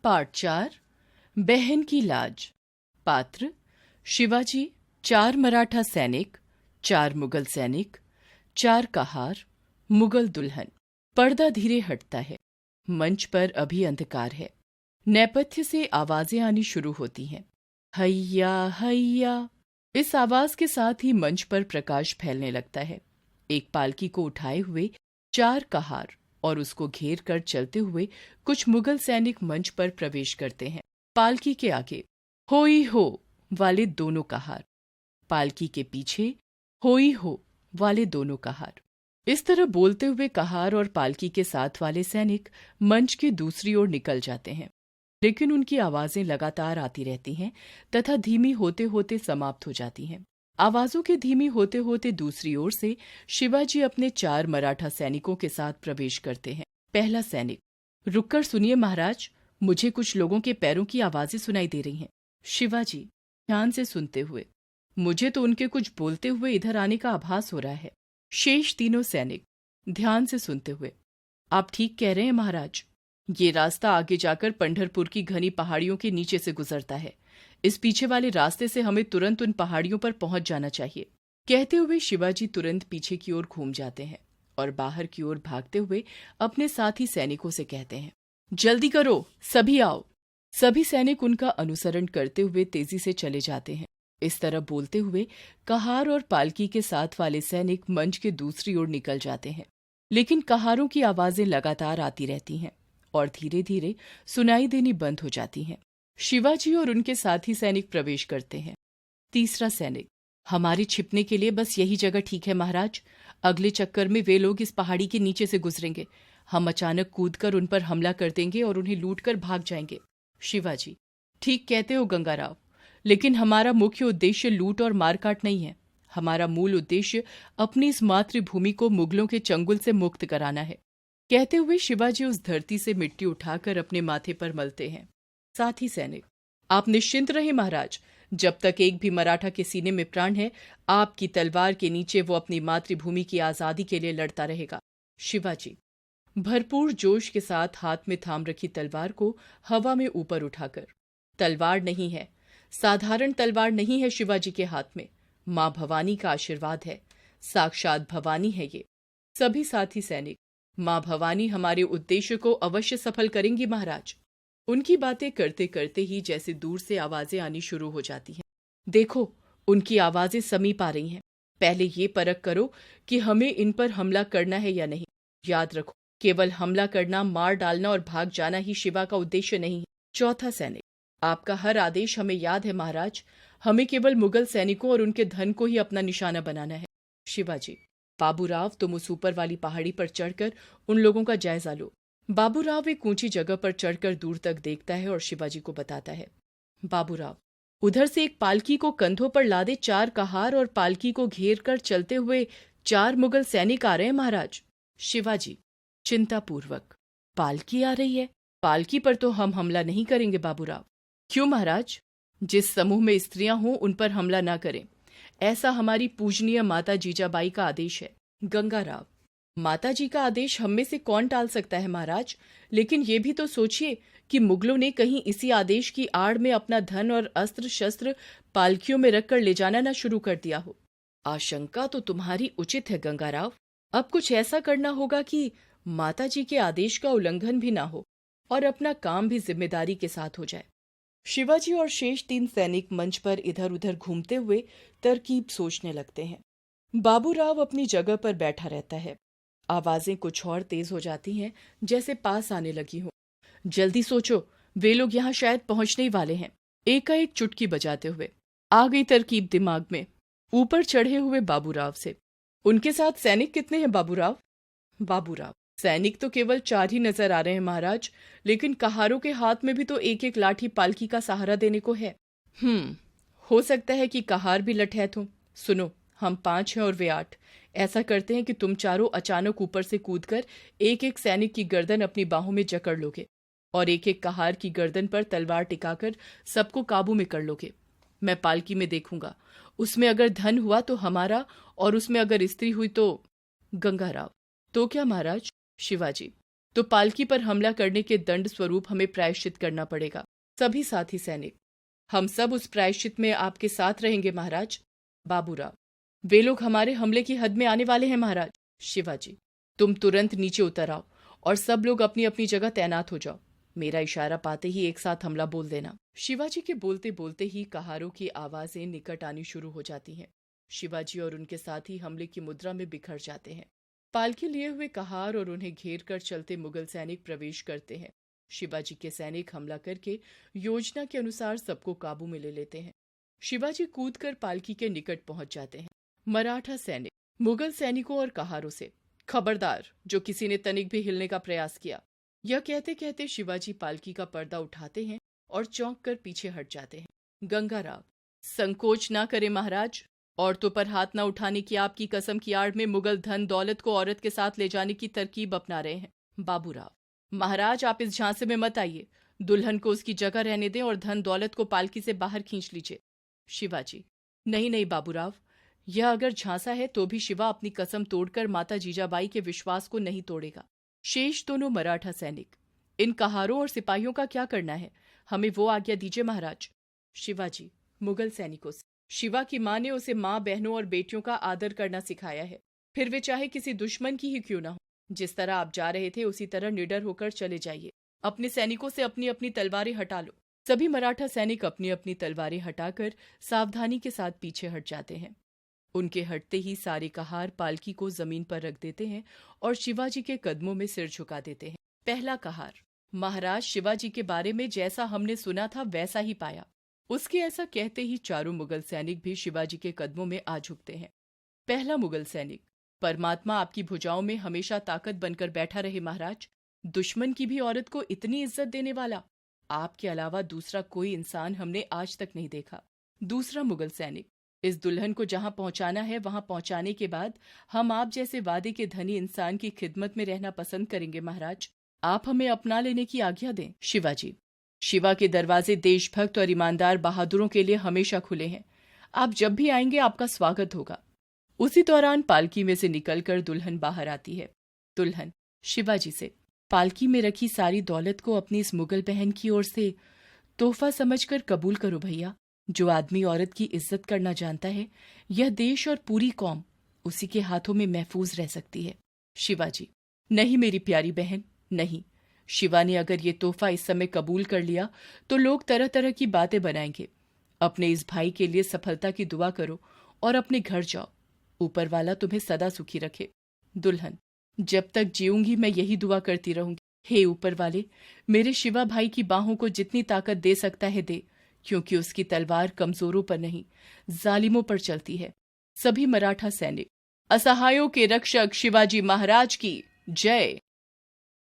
Part 4 बहन की लाज। पात्र शिवाजी, 4 मराठा सैनिक, 4 मुगल सैनिक, 4 कहार, मुगल दुल्हन। पर्दा धीरे हटता है। मंच पर अभी अंधकार है। नेपथ्य से आवाजें आनी शुरू होती हैं। हैया हैया। इस आवाज के साथ ही मंच पर प्रकाश फैलने लगता है। एक पालकी को उठाए हुए 4 कहार और उसको घेर कर चलते हुए कुछ मुगल सैनिक मंच पर प्रवेश करते हैं। पालकी के आगे होई हो वाले दोनों कहार, पालकी के पीछे होई हो वाले दोनों कहार। इस तरह बोलते हुए कहार और पालकी के साथ वाले सैनिक मंच की दूसरी ओर निकल जाते हैं, लेकिन उनकी आवाजें लगातार आती रहती हैं तथा धीमी होते होते समाप्त हो जाती हैं। आवाजों के धीमी होते होते दूसरी ओर से शिवाजी अपने 4 मराठा सैनिकों के साथ प्रवेश करते हैं। पहला सैनिक, रुककर सुनिए महाराज, मुझे कुछ लोगों के पैरों की आवाजें सुनाई दे रही हैं। शिवाजी ध्यान से सुनते हुए, मुझे तो उनके कुछ बोलते हुए इधर आने का आभास हो रहा है। शेष तीनों सैनिक ध्यान से सुनते हुए, आप ठीक कह रहे हैं महाराज, ये रास्ता आगे जाकर पंढरपुर की घनी पहाड़ियों के नीचे से गुजरता है। इस पीछे वाले रास्ते से हमें तुरंत उन पहाड़ियों पर पहुंच जाना चाहिए। कहते हुए शिवाजी तुरंत पीछे की ओर घूम जाते हैं और बाहर की ओर भागते हुए अपने साथी सैनिकों से कहते हैं, जल्दी करो, सभी आओ। सभी सैनिक उनका अनुसरण करते हुए तेजी से चले जाते हैं। इस तरह बोलते हुए कहार और पालकी के साथ वाले सैनिक मंच के दूसरी ओर निकल जाते हैं, लेकिन कहारों की आवाजें लगातार आती रहती हैं और धीरे धीरे सुनाई देनी बंद हो जाती हैं। शिवाजी और उनके साथी सैनिक प्रवेश करते हैं। तीसरा सैनिक, हमारे छिपने के लिए बस यही जगह ठीक है महाराज। अगले चक्कर में वे लोग इस पहाड़ी के नीचे से गुजरेंगे। हम अचानक कूदकर उन पर हमला कर देंगे और उन्हें लूटकर भाग जाएंगे। शिवाजी, ठीक कहते हो गंगाराव, लेकिन हमारा मुख्य उद्देश्य लूट और मारकाट नहीं है। हमारा मूल उद्देश्य अपनी इस मातृभूमि को मुगलों के चंगुल से मुक्त कराना है। कहते हुए शिवाजी उस धरती से मिट्टी उठाकर अपने माथे पर मलते हैं। साथी सैनिक, आप निश्चिंत रहे महाराज, जब तक एक भी मराठा के सीने में प्राण है, आपकी तलवार के नीचे वो अपनी मातृभूमि की आजादी के लिए लड़ता रहेगा। शिवाजी भरपूर जोश के साथ हाथ में थाम रखी तलवार को हवा में ऊपर उठाकर, तलवार नहीं है, साधारण तलवार नहीं है शिवाजी के हाथ में, मां भवानी का आशीर्वाद है, साक्षात भवानी है ये। सभी साथी सैनिक, मां भवानी हमारे उद्देश्य को अवश्य सफल करेंगी महाराज। उनकी बातें करते करते ही जैसे दूर से आवाजें आनी शुरू हो जाती हैं। देखो, उनकी आवाजें समीप आ रही हैं। पहले ये परख करो कि हमें इन पर हमला करना है या नहीं। याद रखो, केवल हमला करना, मार डालना और भाग जाना ही शिवा का उद्देश्य नहीं है। चौथा सैनिक, आपका हर आदेश हमें याद है महाराज। हमें केवल मुगल सैनिकों और उनके धन को ही अपना निशाना बनाना है। शिवाजी, बाबूराव, तुम उस ऊपर वाली पहाड़ी पर चढ़कर उन लोगों का जायजा लो। बाबूराव एक ऊंची जगह पर चढ़कर दूर तक देखता है और शिवाजी को बताता है, बाबूराव, उधर से एक पालकी को कंधों पर लादे 4 कहार और पालकी को घेर कर चलते हुए 4 मुगल सैनिक आ रहे हैं महाराज। शिवाजी चिंतापूर्वक, पालकी आ रही है? पालकी पर तो हम हमला नहीं करेंगे बाबूराव। क्यों महाराज? जिस समूह में स्त्रियां हों उन पर हमला ना करें, ऐसा हमारी पूजनीय माता जीजाबाई का आदेश है। गंगाराव, माताजी का आदेश हम में से कौन टाल सकता है महाराज, लेकिन ये भी तो सोचिए कि मुगलों ने कहीं इसी आदेश की आड़ में अपना धन और अस्त्र शस्त्र पालकियों में रखकर ले जाना ना शुरू कर दिया हो। आशंका तो तुम्हारी उचित है गंगाराव। अब कुछ ऐसा करना होगा कि माताजी के आदेश का उल्लंघन भी ना हो और अपना काम भी जिम्मेदारी के साथ हो जाए। शिवाजी और शेष 3 सैनिक मंच पर इधर उधर घूमते हुए तरकीब सोचने लगते हैं। बाबूराव अपनी जगह पर बैठा रहता है। आवाजें कुछ और तेज हो जाती हैं, जैसे पास आने लगी हो। जल्दी सोचो, वे लोग यहाँ शायद पहुंचने ही वाले हैं। एकाएक चुटकी बजाते हुए आ गई तरकीब दिमाग में। ऊपर चढ़े हुए बाबूराव से, उनके साथ सैनिक कितने हैं बाबूराव? बाबूराव, सैनिक तो केवल 4 ही नजर आ रहे हैं महाराज, लेकिन कहारों के हाथ में भी तो एक एक लाठी पालकी का सहारा देने को है। हो सकता है कि कहार भी लठैत हो। सुनो, हम 5 हैं और वे 8। ऐसा करते हैं कि तुम चारों अचानक ऊपर से कूदकर एक एक सैनिक की गर्दन अपनी बाहों में जकड़ लोगे और एक एक कहार की गर्दन पर तलवार टिकाकर सबको काबू में कर लोगे। मैं पालकी में देखूंगा, उसमें अगर धन हुआ तो हमारा, और उसमें अगर स्त्री हुई तो। गंगाराव, तो क्या महाराज? शिवाजी, तो पालकी पर हमला करने के दंड स्वरूप हमें प्रायश्चित करना पड़ेगा। सभी साथी सैनिक, हम सब उस प्रायश्चित में आपके साथ रहेंगे महाराज। बाबूराव, वे लोग हमारे हमले की हद में आने वाले हैं महाराज। शिवाजी, तुम तुरंत नीचे उतर आओ और सब लोग अपनी अपनी जगह तैनात हो जाओ। मेरा इशारा पाते ही एक साथ हमला बोल देना। शिवाजी के बोलते बोलते ही कहारों की आवाजें निकट आनी शुरू हो जाती हैं। शिवाजी और उनके साथी हमले की मुद्रा में बिखर जाते हैं। पालकी लिए हुए कहार और उन्हें घेर कर चलते मुगल सैनिक प्रवेश करते हैं। शिवाजी के सैनिक हमला करके योजना के अनुसार सबको काबू में ले लेते हैं। शिवाजी कूदकर पालकी के निकट पहुंच जाते हैं। मराठा सैनिक मुगल सैनिकों और कहारों से, खबरदार, जो किसी ने तनिक भी हिलने का प्रयास किया। यह कहते कहते शिवाजी पालकी का पर्दा उठाते हैं और चौंक कर पीछे हट जाते हैं। गंगाराव, संकोच ना करें महाराज। औरतों पर हाथ न उठाने की आपकी कसम की आड़ में मुगल धन दौलत को औरत के साथ ले जाने की तरकीब अपना रहे हैं। बाबूराव, महाराज आप इस झांसे में मत आइए। दुल्हन को उसकी जगह रहने दें और धन दौलत को पालकी से बाहर खींच लीजिए। शिवाजी, नहीं नहीं बाबूराव, यह अगर झांसा है तो भी शिवा अपनी कसम तोड़कर माता जीजाबाई के विश्वास को नहीं तोड़ेगा। शेष दोनों मराठा सैनिक, इन कहारों और सिपाहियों का क्या करना है, हमें वो आज्ञा दीजिए महाराज। शिवाजी मुगल सैनिकों से, शिवा की मां ने उसे मां, बहनों और बेटियों का आदर करना सिखाया है, फिर वे चाहे किसी दुश्मन की ही क्यों ना हो। जिस तरह आप जा रहे थे उसी तरह निडर होकर चले जाइए। अपने सैनिकों से अपनी अपनी तलवारें हटा लो। सभी मराठा सैनिक अपनी अपनी तलवारें हटाकर सावधानी के साथ पीछे हट जाते हैं। उनके हटते ही सारे कहार पालकी को जमीन पर रख देते हैं और शिवाजी के कदमों में सिर झुका देते हैं। पहला कहार, महाराज शिवाजी के बारे में जैसा हमने सुना था वैसा ही पाया। उसके ऐसा कहते ही चारों मुगल सैनिक भी शिवाजी के कदमों में आ झुकते हैं। पहला मुगल सैनिक, परमात्मा आपकी भुजाओं में हमेशा ताकत बनकर बैठा रहे महाराज। दुश्मन की भी औरत को इतनी इज्जत देने वाला आपके अलावा दूसरा कोई इंसान हमने आज तक नहीं देखा। दूसरा मुगल सैनिक, इस दुल्हन को जहां पहुंचाना है वहां पहुंचाने के बाद हम आप जैसे वादे के धनी इंसान की खिदमत में रहना पसंद करेंगे महाराज। आप हमें अपना लेने की आज्ञा दें। शिवाजी, शिवा के दरवाजे देशभक्त और ईमानदार बहादुरों के लिए हमेशा खुले हैं। आप जब भी आएंगे आपका स्वागत होगा। उसी दौरान पालकी में से निकलकर दुल्हन बाहर आती है। दुल्हन शिवाजी से, पालकी में रखी सारी दौलत को अपनी इस मुगल बहन की ओर से तोहफा समझकर कबूल करो भैया। जो आदमी औरत की इज्जत करना जानता है, यह देश और पूरी कौम उसी के हाथों में महफूज रह सकती है। शिवाजी, नहीं मेरी प्यारी बहन, नहीं। शिवा ने अगर ये तोहफा इस समय कबूल कर लिया तो लोग तरह तरह की बातें बनाएंगे। अपने इस भाई के लिए सफलता की दुआ करो और अपने घर जाओ। ऊपर वाला तुम्हें सदा सुखी रखे। दुल्हन, जब तक जीऊंगी मैं यही दुआ करती रहूंगी। हे ऊपर वाले, मेरे शिवा भाई की बाहों को जितनी ताकत दे सकता है दे, क्योंकि उसकी तलवार कमजोरों पर नहीं जालिमों पर चलती है। सभी मराठा सैनिक, असहायों के रक्षक शिवाजी महाराज की जय।